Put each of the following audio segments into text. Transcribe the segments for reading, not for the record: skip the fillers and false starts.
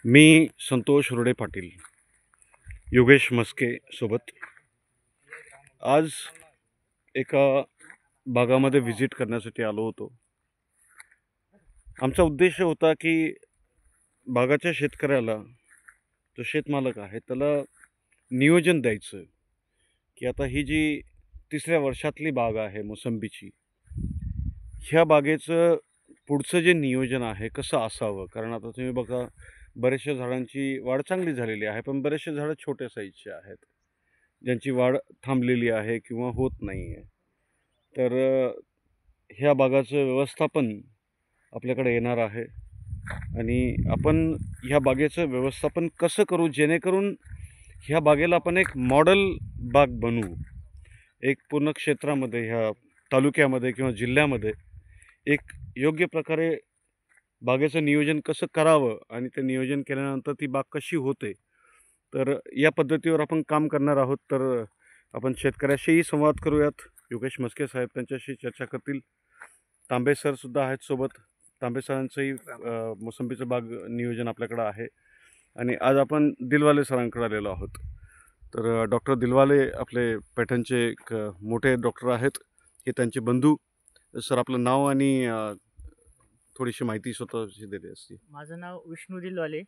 मी संतोष रुडे पाटील, योगेश मस्के सोबत आज एका बागामध्ये व्हिजिट करण्यासाठी आलो होतो. आमचा उद्देश होता की बागाच्या शेतकऱ्याला, जो शेतमालक आहे, त्याला नियोजन द्यायचं की आता ही जी तिसऱ्या वर्षातली बाग आहे मोसंबीची, ह्या बागेचं पुढचं जे नियोजन आहे कसं असावं. कारण आता तुम्ही बघा, बऱ्याचशा झाडांची वाढ चांगली झालेली आहे, पण बरेचसे झाडं छोट्या साईजचे आहेत, ज्यांची वाढ थांबलेली आहे किंवा होत नाही आहे. तर ह्या बागाचं व्यवस्थापन आपल्याकडे येणार आहे आणि आपण ह्या बागेचं व्यवस्थापन कसं करू जेणेकरून ह्या बागेला आपण एक मॉडेल बाग बनवू. एक पूर्ण क्षेत्रामध्ये, ह्या तालुक्यामध्ये किंवा जिल्ह्यामध्ये एक योग्य प्रकारे बागेचं नियोजन कसं करावं आणि ते नियोजन केल्यानंतर ती बाग कशी होते, तर या पद्धतीवर आपण काम करणार आहोत. तर आपण शेतकऱ्याशीही संवाद करूयात. योगेश मस्के साहेब त्यांच्याशी चर्चा करतील. तांबे सरसुद्धा आहेत सोबत. तांबे सरांचंही मोसंबीचं बाग नियोजन आपल्याकडं आहे. आणि आज आपण दिलवाले सरांकडे आलेलो आहोत. तर डॉक्टर दिलवाले आपले पैठणचे एक मोठे डॉक्टर आहेत. हे त्यांचे बंधू. सर, आपलं नाव आणि थोडीशी माहिती स्वतःची दिली असती. माझं नाव विष्णू दिलवाले,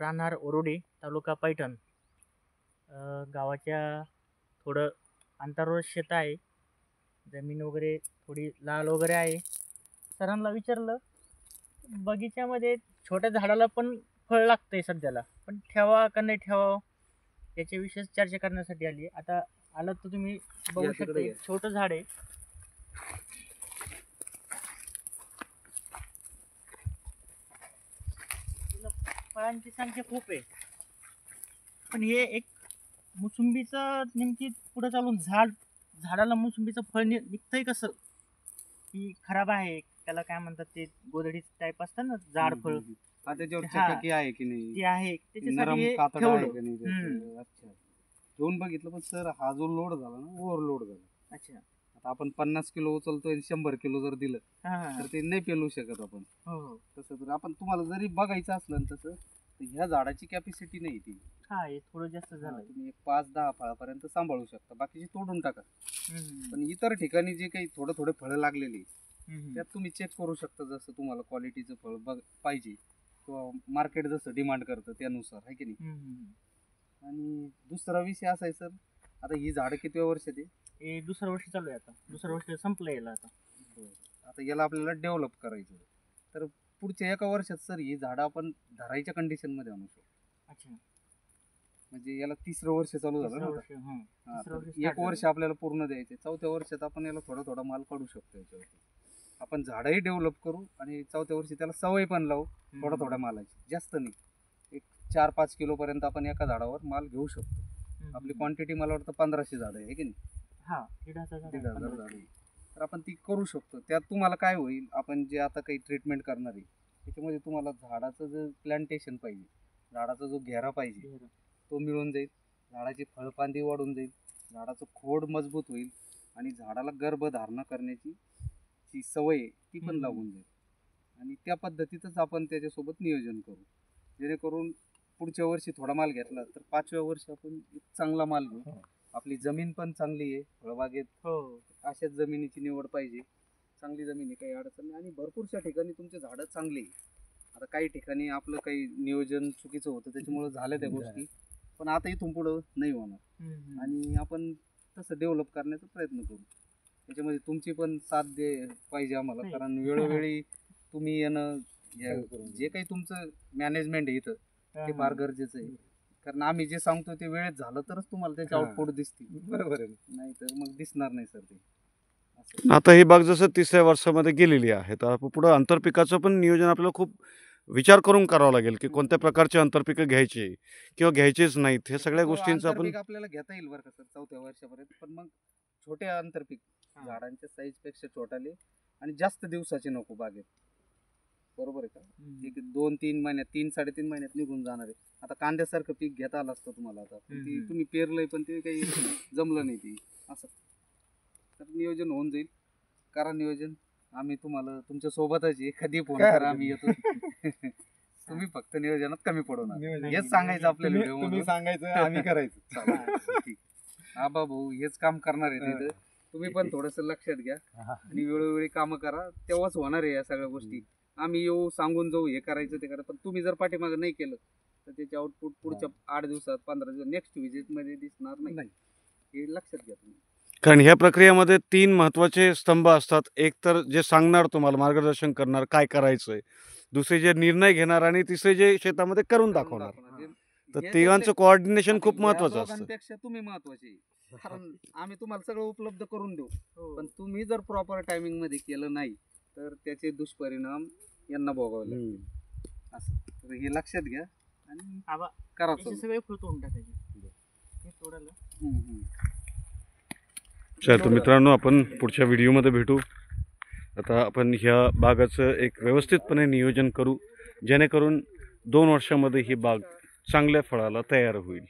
राहणार ओरोडे, तालुका पैठण. गावाच्या थोडं अंतरावर शेत आहे. जमीन वगैरे थोडी लाल वगैरे आहे. सरांना विचारलं, बगीच्यामध्ये छोट्या झाडाला पण फळ लागतंय सध्याला, पण ठेवा का नाही ठेवावं याच्याविषयी चर्चा करण्यासाठी आली. आता आलं तर तुम्ही बघू शकता, एक छोटं झाड आहे. फळांची संख्या खूप आहे, पण हे एक मोसंबीचं नेमकी पुढे चालून झाडाला मोसंबीचं फळ निघतंय कसं, की खराब आहे, त्याला काय म्हणतात ते गोधडी टाईप असतं ना, जाड फळ, त्याच्यावर चकाकी आहे की नाही, ते आहे नरम त्याच्यासाठी हे कातड आहे ठेवलं. की नाही त्याचं. अच्छा, घेऊन बघितलं, पण सर हा जो लोड झाला ना, ओव्हरलोड झाला. अच्छा. आता आपण 50 किलो उचलतोय आणि 100 किलो जर दिलं हा, तर ते नाही पेलू शकत आपण. हो. तसं तर आपण तुम्हाला जरी बघायचं असलं ना तसं, तर ह्या झाडाची कॅपॅसिटी नाही ती. हा, हे थोडं जास्त झालं. तुम्ही एक 5-10 फळापर्यंत सांभाळू शकता, बाकीची तोडून टाका. पण इतर ठिकाणी जे काही थोडं थोडे फळं लागलेली त्यात तुम्ही चेक करू शकता, जसं तुम्हाला क्वालिटीचं फळ पाहिजे किंवा मार्केट जसं डिमांड करतं त्यानुसार, आहे की नाही. आणि दुसरा विषय असा आहे सर, आता ही झाडं किती वर्षात आहे? हे दुसरं वर्ष चालू आहे. आता दुसरं वर्ष संपलं याला. आता याला आपल्याला डेव्हलप करायचं, तर पुढच्या एका वर्षात सर ही झाडं आपण धरायच्या कंडिशनमध्ये आणू शकतो. अच्छा, म्हणजे याला 3रं वर्ष चालू झालं ना आता. एक वर्ष आपल्याला पूर्ण द्यायचे, 4थ्या वर्षात आपण याला थोडा थोडा माल काढू शकतो. याच्यावरती आपण झाडंही डेव्हलप करू आणि 4थ्या वर्षी त्याला सवय पण लावू थोडा थोड्या मालाची, जास्त नाही. एक 4-5 किलोपर्यंत आपण एका झाडावर माल घेऊ शकतो. आपली क्वांटिटी मला वाटतं 1500 झाडं आहे की नाही. 1,500 झाडं आहे. तर आपण ती करू शकतो. त्यात तुम्हाला काय होईल, आपण जे आता काही ट्रीटमेंट करणार आहे त्याच्यामध्ये तुम्हाला झाडाचं जे प्लांटेशन पाहिजे, झाडाचा जो घेरा पाहिजे तो मिळून जाईल, झाडाची फळफांदी वाढून जाईल, झाडाचं खोड मजबूत होईल आणि झाडाला गर्भधारणा करण्याची जी सवय आहे ती पण लागून जाईल. आणि त्या पद्धतीतच आपण त्याच्यासोबत नियोजन करू, जेणेकरून पुढच्या वर्षी थोडा माल घेतला तर 5व्या वर्षी आपण चांगला माल घेऊ. आपली जमीन पण चांगली आहे फळबागेत, अशाच जमिनीची निवड पाहिजे. चांगली जमीन आहे, काही अडचण नाही, आणि भरपूरशा ठिकाणी तुमचे झाडं चांगली आहे. आता काही ठिकाणी आपलं काही नियोजन चुकीचं होतं त्याच्यामुळे झाल्या त्या गोष्टी, पण आता इथून पुढं नाही होणार. आणि आपण तसं डेव्हलप करण्याचा प्रयत्न करू. त्याच्यामध्ये तुमची पण साथ पाहिजे आम्हाला, कारण वेळोवेळी तुम्ही येणं, जे काही तुमचं मॅनेजमेंट आहे इथं ते फार गरजेचं आहे. कारण आम्ही जे सांगतो ते वेळेत झालं तरच तुम्हाला त्याचे आउटपुट दिसतील. बरोबर आहे, नाही तर मग दिसणार नाही सर ते. आता ही बाग जसं 3ऱ्या वर्षामध्ये गेलेली आहे, तर पुढं आंतरपिकाचं पण नियोजन आपल्याला खूप विचार करून करावं लागेल की कोणत्या प्रकारचे आंतरपिकं घ्यायचे किंवा घ्यायचेच नाहीत. हे सगळ्या गोष्टींचं आपण आपल्याला घेता येईल बरं का सर 4थ्या वर्षापर्यंत, पण मग छोटे आंतरपीक, झाडांच्या साईज पेक्षा छोटाले आणि जास्त दिवसाचे नको बागेत. बरोबर आहे का. एक 2-3 महिन्यात, 3-3.5 महिन्यात निघून जाणार आहे. आता कांद्यासारखं पीक घेता आलं असतं तुम्हाला, आता तुम्ही पेरलंय पण ते काही जमलं नाही ते असं. तर नियोजन होऊन जाईल, करा नियोजन. आम्ही तुम्हाला तुमच्या सोबतच आहे, कधी फोन करा आम्ही येतो. तुम्ही फक्त फक्त नियोजनात कमी पडवणार नियोजन- हेच सांगायचं आपल्याला तुम्ही व्हिडिओ तुम्ही मधून. सांगायचं आम्ही करायचं. चला, ठीक. आबा भाऊ हेच काम करणार आहे तिथं. तुम्ही पण थोडस लक्षात घ्या आणि वेळोवेळी कामं करा, तेव्हाच होणार आहे या सगळ्या गोष्टी. आम्ही येऊ सांगून जाऊ हे करायचं ते करायचं, पण तुम्ही जर पाठीमागे नाही केलं तर त्याचे आउटपुट पुढच्या 8 दिवसात 15 दिवसात नेक्स्ट व्हिजिट मध्ये दिसणार नाही. हे लक्षात घ्या तुम्ही. कारण ह्या प्रक्रियेमध्ये 3 महत्त्वाचे स्तंभ असतात. एक तर जे सांगणार, तुम्हाला मार्गदर्शन करणार काय करायचंय, दुसरे जे निर्णय घेणार आणि तिसरे जे शेतामध्ये करून दाखवणार. तर हे तिघांचं सगळे- कोऑर्डिनेशन खूप या महत्त्वाचं असतं. दोघांपेक्षा तुम्ही महत्वाचे, कारण आम्ही तुम्हाला सगळं उपलब्ध करून देऊ, हो. पण तुम्ही जर प्रॉपर टायमिंग मध्ये केलं नाही तर त्याचे दुष्परिणाम यांना भोगावे लागतील. असं तर हे लक्षात घ्या आणि आबा करा याचे चालू. सगळे फळ तोडून टाकायचे हे तोडायला हम्म, हम्म. चल तर मित्रांनो, आपण पुढच्या व्हिडिओमध्ये भेटू. आता आपण ह्या बागाचं एक व्यवस्थितपणे नियोजन करू, जेणेकरून 2 वर्षामध्ये ही बाग चांगल्या फळाला तयार होईल.